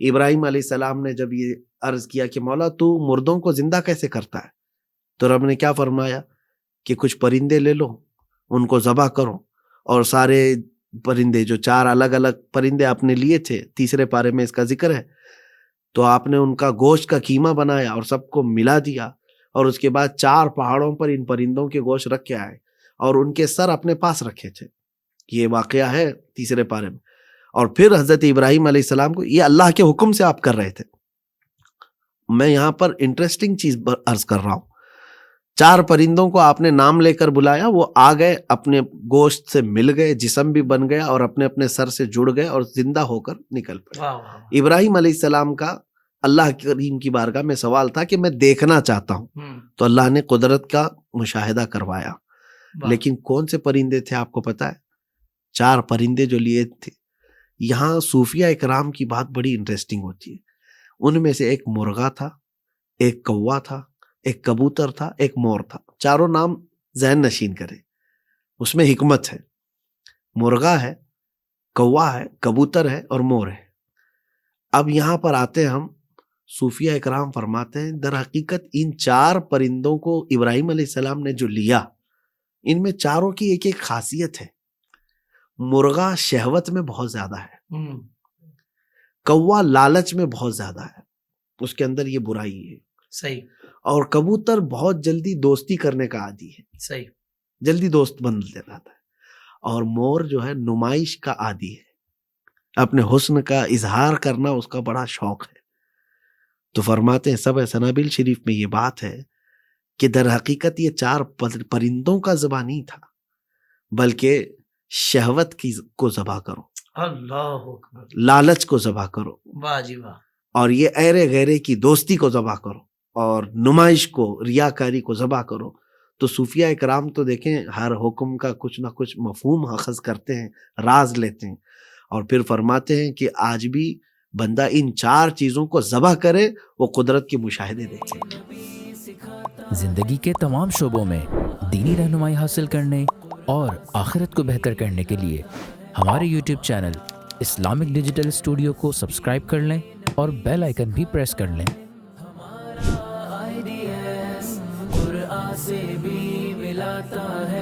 ابراہیم علیہ السلام نے جب یہ عرض کیا کہ مولا تو مردوں کو زندہ کیسے کرتا ہے، تو رب نے کیا فرمایا کہ کچھ پرندے لے لو، ان کو ذبح کرو، اور سارے پرندے جو 4 الگ الگ پرندے آپ نے لیے تھے، تیسرے پارے میں اس کا ذکر ہے، تو آپ نے ان کا گوشت کا قیمہ بنایا اور سب کو ملا دیا، اور اس کے بعد 4 پہاڑوں پر ان پرندوں کے گوشت رکھ کے آئے اور ان کے سر اپنے پاس رکھے تھے. یہ واقعہ ہے تیسرے پارے میں. اور پھر حضرت ابراہیم علیہ السلام کو یہ اللہ کے حکم سے آپ کر رہے تھے. میں یہاں پر انٹرسٹنگ چیز عرض کر رہا ہوں. 4 پرندوں کو آپ نے نام لے کر بلایا، وہ آ گئے، اپنے گوشت سے مل گئے، جسم بھی بن گیا اور اپنے اپنے سر سے جڑ گئے اور زندہ ہو کر نکل پڑے. ابراہیم علیہ السلام کا اللہ کریم کی بارگاہ میں سوال تھا کہ میں دیکھنا چاہتا ہوں، تو اللہ نے قدرت کا مشاہدہ کروایا. لیکن کون سے پرندے تھے آپ کو پتا ہے؟ 4 پرندے جو لیے تھے. یہاں صوفیہ اکرام کی بات بڑی انٹرسٹنگ ہوتی ہے. ان میں سے ایک مرغا تھا، ایک کوا تھا، ایک کبوتر تھا، ایک مور تھا. چاروں نام ذہن نشین کریں، اس میں حکمت ہے. مرغا ہے، کوا ہے، کبوتر ہے اور مور ہے. اب یہاں پر آتے ہیں ہم، صوفیہ اکرام فرماتے ہیں در حقیقت ان 4 پرندوں کو ابراہیم علیہ السلام نے جو لیا، ان میں چاروں کی ایک ایک خاصیت ہے. مرغا شہوت میں بہت زیادہ ہے، کوا لالچ میں بہت زیادہ ہے، اس کے اندر یہ برائی ہے. صحیح. اور کبوتر بہت جلدی دوستی کرنے کا عادی ہے، صحیح، رہتا دوست بن جاتا ہے. اور مور جو ہے نمائش کا عادی ہے، اپنے حسن کا اظہار کرنا اس کا بڑا شوق ہے. تو فرماتے ہیں سبع سنابل شریف میں یہ بات ہے کہ در حقیقت یہ 4 پرندوں کا ذبح نہیں تھا، بلکہ شہوت کو ذبح کرو، اللہ اکبر، لالچ کو ذبح کرو، واہ جی واہ، اور یہ ایرے غیرے کی دوستی کو ذبح کرو، اور نمائش کو، ریاکاری کو ذبح کرو. تو صوفیہ اکرام تو دیکھیں ہر حکم کا کچھ نہ کچھ مفہوم اخذ کرتے ہیں، راز لیتے ہیں، اور پھر فرماتے ہیں کہ آج بھی بندہ ان 4 چیزوں کو ذبح کرے، وہ قدرت کے مشاہدے دیکھے. زندگی کے تمام شعبوں میں دینی رہنمائی حاصل کرنے اور آخرت کو بہتر کرنے کے لیے ہمارے YouTube channel Islamic digital studio کو سبسکرائب کر لیں اور بیل آئیکن بھی پریس کر لیں. قرآن سے بھی ملاتا ہے